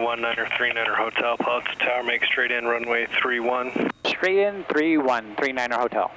19er Hotel, Palo Alto Tower, make straight in runway 31. Straight in 31, 39er Hotel.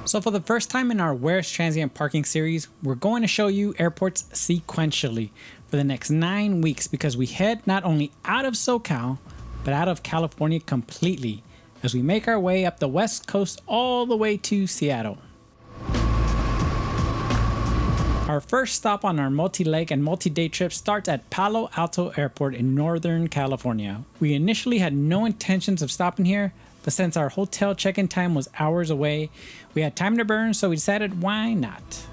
So for the first time in our Where's Transient Parking series, we're going to show you airports sequentially for the next 9 weeks because we head not only out of SoCal, but out of California completely as we make our way up the West Coast all the way to Seattle. Our first stop on our multi-leg and multi-day trip starts at Palo Alto Airport in Northern California. We initially had no intentions of stopping here, but since our hotel check-in time was hours away, we had time to burn, so we decided why not.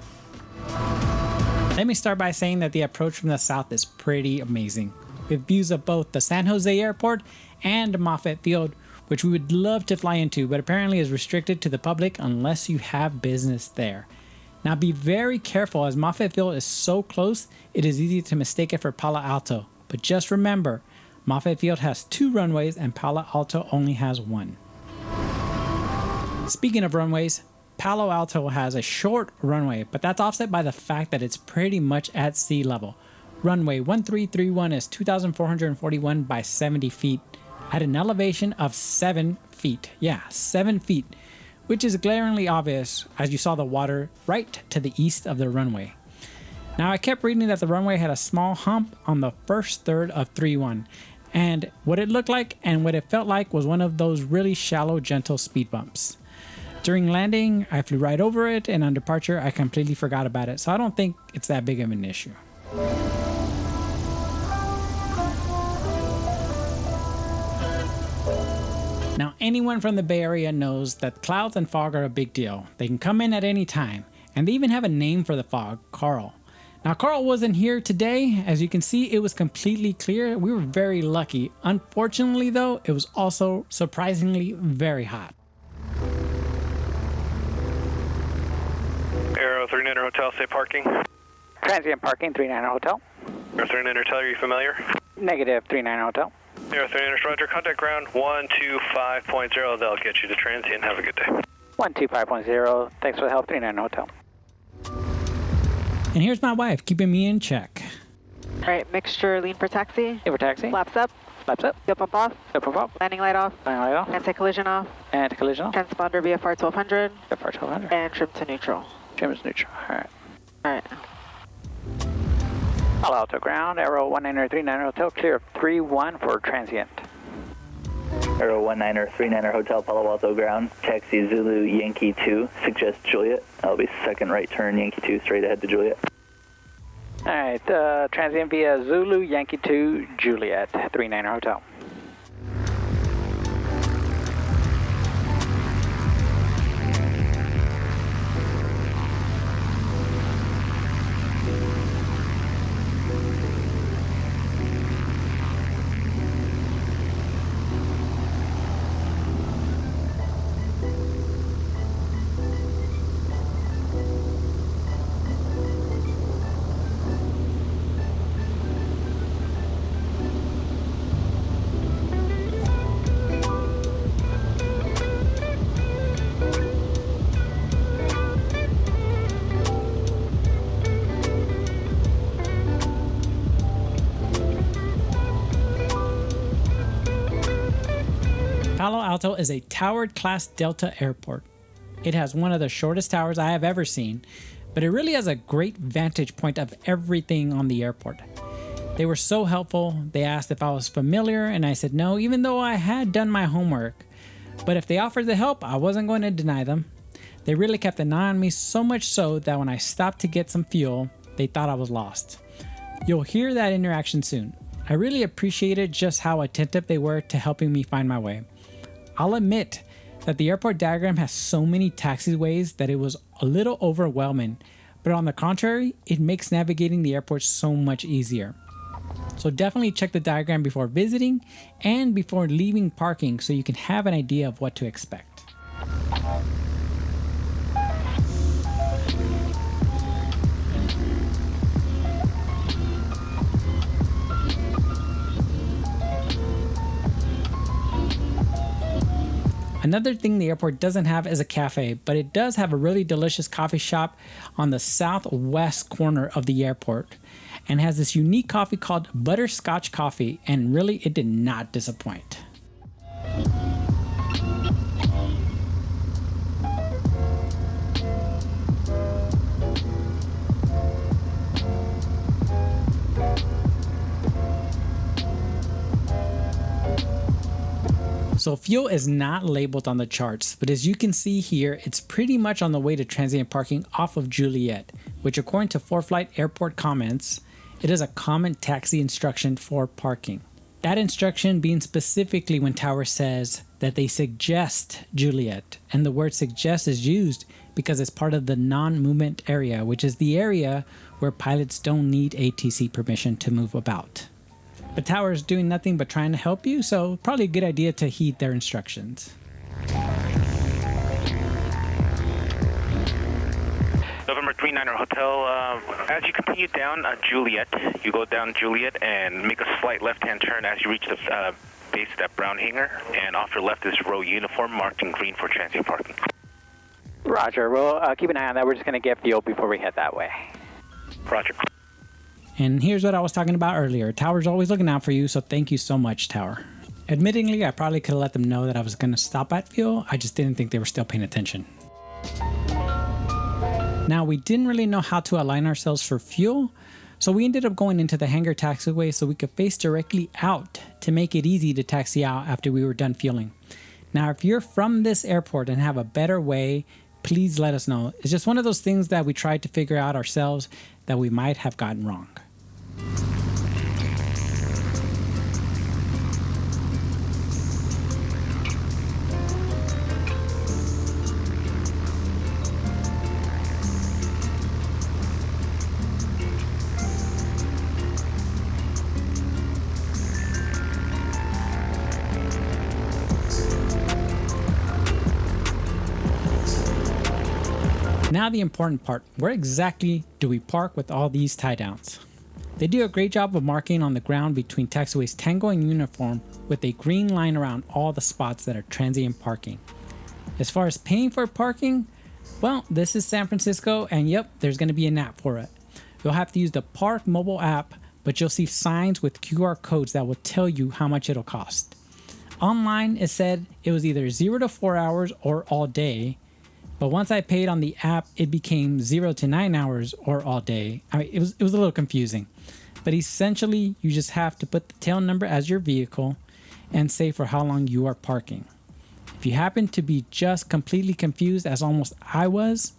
Let me start by saying that the approach from the south is pretty amazing, with views of both the San Jose Airport and Moffett Field, which we would love to fly into, but apparently is restricted to the public unless you have business there. Now be very careful as Moffett Field is so close, it is easy to mistake it for Palo Alto. But just remember, Moffett Field has 2 runways and Palo Alto only has 1. Speaking of runways, Palo Alto has a short runway, but that's offset by the fact that it's pretty much at sea level. Runway 1331 is 2,441 by 70 feet at an elevation of 7 feet. Yeah, 7 feet, which is glaringly obvious as you saw the water right to the east of the runway. Now I kept reading that the runway had a small hump on the first third of 31, and what it looked like and what it felt like was one of those really shallow, gentle speed bumps. During landing, I flew right over it, and on departure, I completely forgot about it, so I don't think it's that big of an issue. Now, anyone from the Bay Area knows that clouds and fog are a big deal. They can come in at any time, and they even have a name for the fog, Carl. Now, Carl wasn't here today. As you can see, it was completely clear. We were very lucky. Unfortunately, though, it was also surprisingly very hot. Aero 39er Hotel, say parking. Transient parking, 39er Hotel. Aero 39er Hotel, are you familiar? Negative, 39er Hotel. Aero 39er Roger, contact ground 125.0. They'll get you to Transient. Have a good day. 125.0, thanks for the help, 39er Hotel. And here's my wife keeping me in check. All right, mixture lean for taxi. Lean for taxi. Flaps up. Flaps up. Fuel pump off. Fuel pump off. Landing light off. Landing light off. Anti-collision off. Anti-collision off. Transponder VFR 1200. VFR 1200. And trim to neutral. Trim is neutral. All right. All right. Palo Alto ground, Aero 19er Hotel, clear of 31 for Transient. Aero 19er Hotel, Palo Alto ground, taxi Zulu Yankee 2, suggest Juliet. That'll be second right turn, Yankee 2, straight ahead to Juliet. All right, Transient via Zulu Yankee 2, Juliet, 39er Hotel. Palo Alto is a towered class Delta airport. It has one of the shortest towers I have ever seen, but it really has a great vantage point of everything on the airport. They were so helpful. They asked if I was familiar, and I said no, even though I had done my homework. But if they offered the help, I wasn't going to deny them. They really kept an eye on me, so much so that when I stopped to get some fuel, they thought I was lost. You'll hear that interaction soon. I really appreciated just how attentive they were to helping me find my way. I'll admit that the airport diagram has so many taxiways that it was a little overwhelming, but on the contrary, it makes navigating the airport so much easier. So definitely check the diagram before visiting and before leaving parking so you can have an idea of what to expect. Another thing the airport doesn't have is a cafe, but it does have a really delicious coffee shop on the southwest corner of the airport. and has this unique coffee called butterscotch coffee, and really it did not disappoint. So fuel is not labeled on the charts, but as you can see here, it's pretty much on the way to transient parking off of Juliet, which according to ForeFlight Airport comments, it is a common taxi instruction for parking. That instruction being specifically when Tower says that they suggest Juliet, and the word suggest is used because it's part of the non-movement area, which is the area where pilots don't need ATC permission to move about. But Tower is doing nothing but trying to help you, so probably a good idea to heed their instructions. November 39er Hotel, as you continue down Juliet, you go down Juliet and make a slight left-hand turn as you reach the base of that brown hangar, and off your left is row uniform marked in green for transient parking. Roger. We'll keep an eye on that. We're just going to get fuel before we head that way. Roger. And here's what I was talking about earlier. Tower's always looking out for you, so thank you so much, Tower. Admittingly, I probably could have let them know that I was going to stop at fuel. I just didn't think they were still paying attention. Now, we didn't really know how to align ourselves for fuel, so we ended up going into the hangar taxiway so we could face directly out to make it easy to taxi out after we were done fueling. Now, if you're from this airport and have a better way, please let us know. It's just one of those things that we tried to figure out ourselves that we might have gotten wrong. Now the important part, where exactly do we park with all these tie downs? They do a great job of marking on the ground between taxiways Tango and Uniform with a green line around all the spots that are transient parking. As far as paying for parking, well, this is San Francisco and yep, there's going to be an app for it. You'll have to use the Park mobile app, but you'll see signs with QR codes that will tell you how much it'll cost. Online, it said it was either 0 to 4 hours or all day. But once I paid on the app, it became 0 to 9 hours or all day. I mean, it was a little confusing. But essentially, you just have to put the tail number as your vehicle and say for how long you are parking. If you happen to be just completely confused, as almost I was,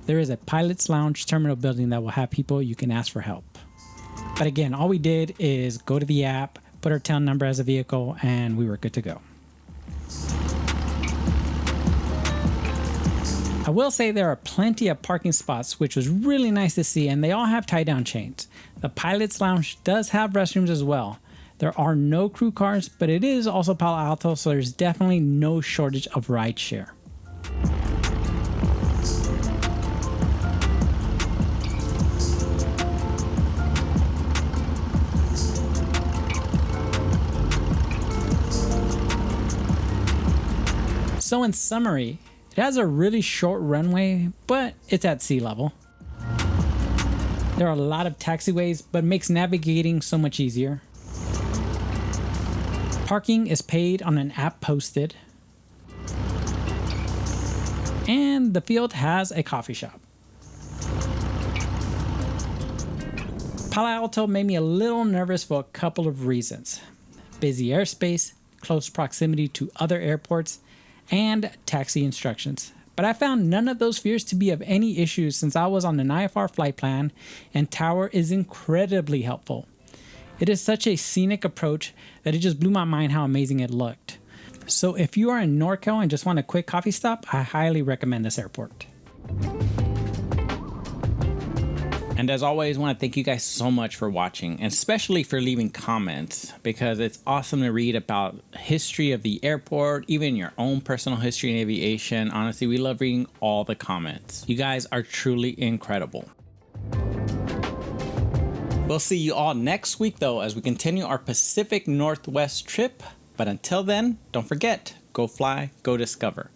there is a pilot's lounge terminal building that will have people you can ask for help. But again, all we did is go to the app, put our tail number as a vehicle, and we were good to go. I will say there are plenty of parking spots, which was really nice to see, and they all have tie-down chains. The pilot's lounge does have restrooms as well. There are no crew cars, but it is also Palo Alto, so there's definitely no shortage of rideshare. So in summary, it has a really short runway, but it's at sea level. There are a lot of taxiways, but it makes navigating so much easier. Parking is paid on an app posted. And the field has a coffee shop. Palo Alto made me a little nervous for a couple of reasons. Busy airspace, close proximity to other airports, and taxi instructions. But I found none of those fears to be of any issue since I was on an IFR flight plan, and Tower is incredibly helpful. It is such a scenic approach that it just blew my mind how amazing it looked. So if you are in NorCal and just want a quick coffee stop, I highly recommend this airport. And as always, I want to thank you guys so much for watching, and especially for leaving comments, because it's awesome to read about history of the airport, even your own personal history in aviation. Honestly, we love reading all the comments. You guys are truly incredible. We'll see you all next week, though, as we continue our Pacific Northwest trip. But until then, don't forget, go fly, go discover.